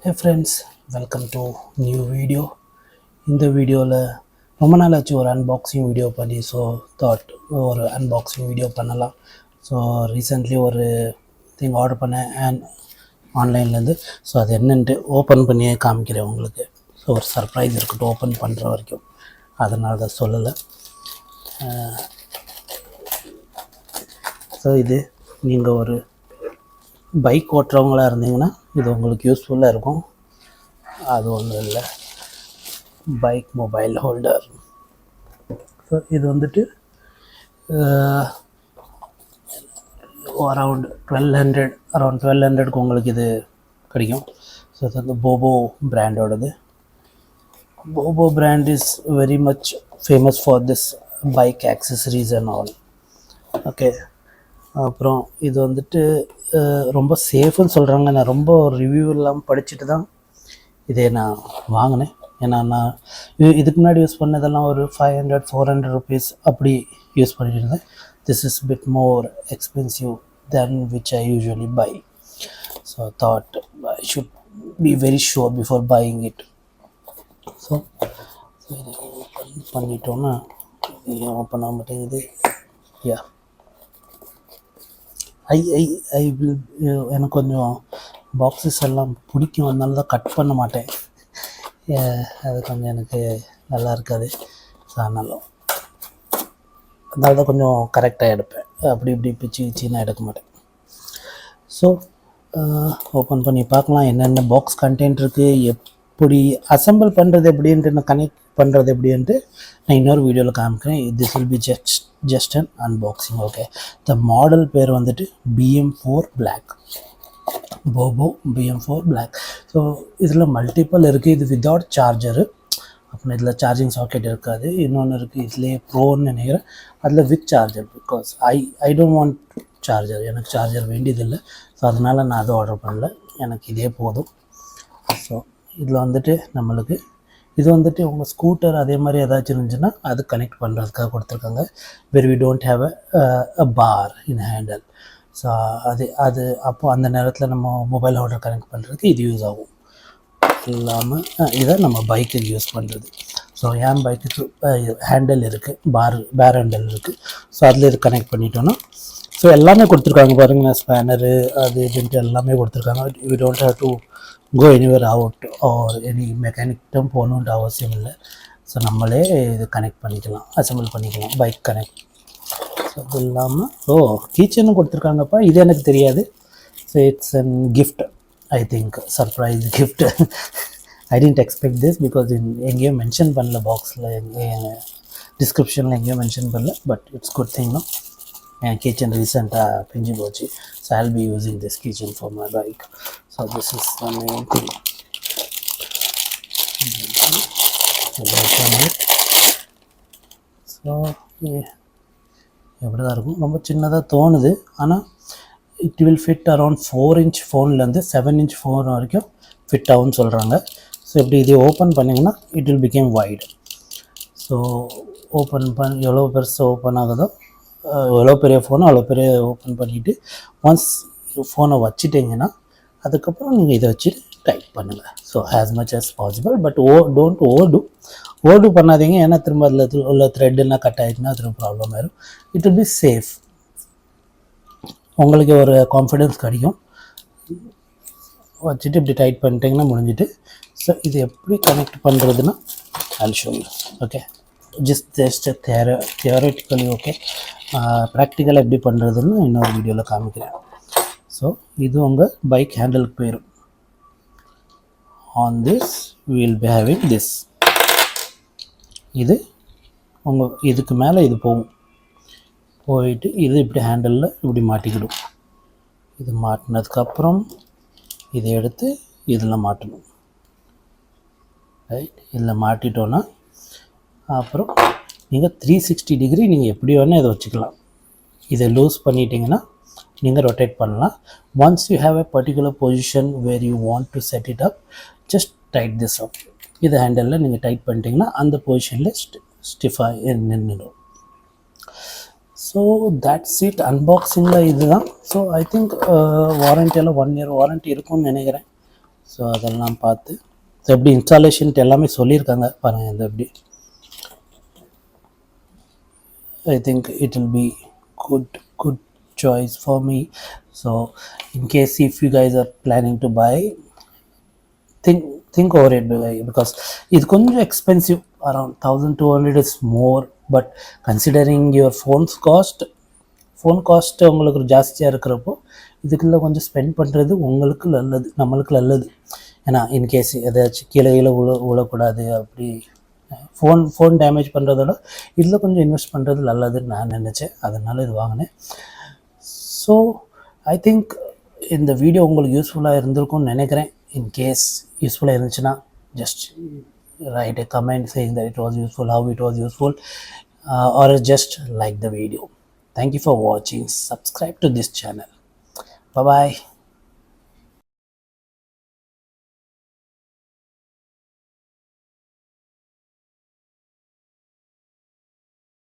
Hey friends, welcome to new video. இந்த வீடியோவில் ரொம்ப நாள் ஆச்சு ஒரு அன்பாக்சிங் வீடியோ பண்ணி, ஸோ தாட் ஒரு அன்பாக்சிங் வீடியோ பண்ணலாம். ஸோ ரீசெண்ட்லி ஒரு திங் ஆர்டர் பண்ணேன் அண்ட் ஆன்லைன்லேருந்து. ஸோ அது என்னென்ட்டு ஓப்பன் பண்ணியே காமிக்கிறேன் உங்களுக்கு. ஸோ ஒரு சர்ப்ரைஸ் இருக்கட்டும் ஓப்பன் பண்ணுற வரைக்கும், அதனால தான் சொல்லலை. ஸோ இது நீங்கள் ஒரு பைக் ஓட்டுறவங்களாக இருந்தீங்கன்னா இது உங்களுக்கு யூஸ்ஃபுல்லாக இருக்கும். அது ஒன்றும் இல்லை, பைக் மொபைல் ஹோல்டர். ஸோ இது வந்துட்டு அரவுண்ட் 1200 உங்களுக்கு இது கிடைக்கும். ஸோ இது வந்து போபோ பிராண்டோடது. Bobo brand is very much famous for this bike accessories and all. Okay, அப்புறம் இது வந்துட்டு ரொம்ப சேஃப்னு சொல்கிறாங்க. நான் ரொம்ப ரிவ்யூ இல்லாமல் படிச்சுட்டு தான் இதே நான் வாங்கினேன். ஏன்னா நான் இதுக்கு முன்னாடி யூஸ் பண்ணதெல்லாம் ஒரு 500-400 ருபீஸ் அப்படி யூஸ் பண்ணிட்டு இருந்தேன். This is bit more expensive than which I usually buy. So thought I should be very sure before buying it. So இதை ஓப்பன் பண்ணிட்டோன்னா ஓப்பன் ஆக மாட்டேங்குது. யா ஐ வில் எனக்கு கொஞ்சம் பாக்ஸஸ் எல்லாம் பிடிக்கும், அதனால தான் கட் பண்ண மாட்டேன். அது கொஞ்சம் எனக்கு நல்லா இருக்காது. ஸோ அதனால தான் கொஞ்சம் கரெக்டாக எடுப்பேன். அப்படி இப்படி பிச்சு நான் எடுக்க மாட்டேன். ஸோ ஓப்பன் பண்ணி பார்க்கலாம் என்னென்ன பாக்ஸ் கண்டென்ட் இருக்குது, எப்படி அசம்பிள் பண்ணுறது எப்படின்ட்டு, நான் கனெக்ட் பண்ணுறது எப்படின்ட்டு நான் இன்னொரு வீடியோவில் காமிக்கிறேன். This will be just an unboxing. Okay, the model பேர் வந்துட்டு BM4 Black, Bobo BM4 Black. So இதில் மல்டிபிள் இருக்குது. இது வித்தவுட் சார்ஜரு, அப்புறம் இதில் சார்ஜிங் சாக்கெட் இருக்காது. இன்னொன்று இருக்குது இதுலேயே ப்ரோன்னு நினைக்கிறேன், அதில் with charger. Because I don't want charger, எனக்கு சார்ஜர் வேண்டியதில்லை. ஸோ அதனால் நான் அதை ஆர்டர் பண்ணல, எனக்கு இதே போதும். ஸோ இதில் வந்துட்டு நம்மளுக்கு இது வந்துட்டு உங்கள் ஸ்கூட்டர் அதே மாதிரி ஏதாச்சும் இருந்துச்சுன்னா அது கனெக்ட் பண்ணுறதுக்காக கொடுத்துருக்காங்க. Where we don't have a bar in handle. So அது அப்போது அந்த நேரத்தில் நம்ம மொபைல் ஹோல்டர் கனெக்ட் பண்ணுறதுக்கு இது யூஸ் ஆகும். இல்லாமல் இதை நம்ம பைக்குக்கு யூஸ் பண்ணுறது. ஸோ என் பைக்குக்கு ஹேண்டல் இருக்குது, பேர் ஹேண்டல் இருக்குது. ஸோ அதில் இது கனெக்ட் பண்ணிட்டோன்னா ஸோ எல்லாமே கொடுத்துருக்காங்க பாருங்கள், ஸ்பேனரு அது இதுன்ட்டு எல்லாமே கொடுத்துருக்காங்க. We don't have to go anywhere out or any மெக்கானிக்கிட்டும் போகணுன்ற அவசியம் இல்லை. ஸோ நம்மளே இது கனெக்ட் பண்ணிக்கலாம், அசம்பிள் பண்ணிக்கலாம், பைக் கனெக்ட். ஸோ அது இல்லாமல் கீச்சனும் கொடுத்துருக்காங்கப்பா, இது எனக்கு தெரியாது. So it's an gift, I think surprise gift. I didn't expect this because எங்கேயும் மென்ஷன் பண்ணல, பாக்ஸில் டிஸ்கிரிப்ஷனில் எங்கேயும் மென்ஷன் பண்ணல. But it's good thing. என் கிச்சன் ரீசெண்டாக பிஞ்சு போச்சு. So I will be using this kitchen for my bike. So this is the main thing. So எப்படி தான் இருக்கும், ரொம்ப சின்னதாக தோணுது. ஆனால் it will fit around 4 inch ஃபோன்லேருந்து 7 inch ஃபோன் வரைக்கும் ஃபிட் ஆகும்னு சொல்கிறாங்க. ஸோ இப்படி இதை ஓப்பன் பண்ணிங்கன்னா it will become wide. So open எவ்வளோ பெருசு ஓப்பன் ஆகுதோ, எவ்வளோ பெரிய ஃபோனோ அவ்வளோ பெரிய ஓப்பன் பண்ணிவிட்டு ஒன்ஸ் ஃபோனை வச்சுட்டிங்கன்னா அதுக்கப்புறம் நீங்கள் இதை வச்சு டைப் பண்ணுங்கள். So as much as possible. But don't ஓடு பண்ணாதீங்க, ஏன்னா திரும்ப அதில் உள்ள த்ரெட்டுலாம் கட் ஆகிட்டுனா திரும்ப ப்ராப்ளம் ஆயிடும். இட் வில் பி சேஃப், உங்களுக்கு ஒரு கான்ஃபிடென்ஸ் கிடைக்கும். வச்சுட்டு இப்படி டைட் பண்ணிட்டீங்கன்னா முடிஞ்சிட்டு. ஸோ இது எப்படி கனெக்ட் பண்ணுறதுன்னா ஐல் show you. Okay, just theoretically. Okay, ப்ராக்டிக்கலாக எப்படி பண்ணுறதுன்னு இன்னொரு வீடியோவில் காமிக்கிறேன். ஸோ இது உங்கள் பைக் ஹேண்டலுக்கு போயிடும். On this we will be having this. இது உங்கள் இதுக்கு மேலே இது போயிட்டு இது இப்படி ஹேண்டலில் இப்படி மாட்டிக்கிடும். இது மாட்டினதுக்கப்புறம் இதை எடுத்து இதில் மாட்டணும். ரைட், இதில் மாட்டிட்டோன்னா அப்புறம் நீங்கள் 360 டிகிரி நீங்கள் எப்படி வேணால் இதை வச்சுக்கலாம். இதை லூஸ் பண்ணிட்டீங்கன்னா நீங்கள் ரொட்டேட் பண்ணலாம். Once you have a particular position where you want to set it up, just tight this up. இது ஹேண்டலில் நீங்கள் டைட் பண்ணிட்டீங்கன்னா அந்த பொசிஷனில் ஸ்டிஃபாக நின்றுடும். So that's it. அன்பாக்சிங்கில் இதுதான். ஸோ ஐ திங்க் வாரண்டியெல்லாம் 1 year வாரண்ட்டி இருக்கும்னு நினைக்கிறேன். ஸோ அதெல்லாம் பார்த்து ஸோ எப்படி இன்ஸ்டாலேஷன்ட்டு எல்லாமே சொல்லியிருக்காங்க பாருங்கள். இந்த எப்படி I think it will be good choice for me. So in case if you guys are planning to buy, think over it, because it's கொஞ்சம் expensive, around 1200 is more, but considering your phone cost உங்களுக்கு ஜாஸ்தியாக இருக்கிறப்போ இதுக்குள்ள கொஞ்சம் spend பண்ணுறது உங்களுக்கு நல்லது, நம்மளுக்கு நல்லது. ஏன்னா இன்கேஸ் ஏதாச்சும் கீழே விழக்கூடாது, அப்படி ஃபோன் டேமேஜ் பண்ணுறதோட இதில் கொஞ்சம் இன்வெஸ்ட் பண்ணுறது நல்லதுன்னு நான் நினச்சேன், அதனால் இது வாங்கினேன். ஸோ ஐ திங்க் இந்த வீடியோ உங்களுக்கு யூஸ்ஃபுல்லாக இருந்திருக்கும்னு நினைக்கிறேன். இன்கேஸ் யூஸ்ஃபுல்லாக இருந்துச்சுன்னா just write a comment saying that it was useful, how it was useful, or just like the video. Thank you for watching. Subscribe to this channel. Bye bye.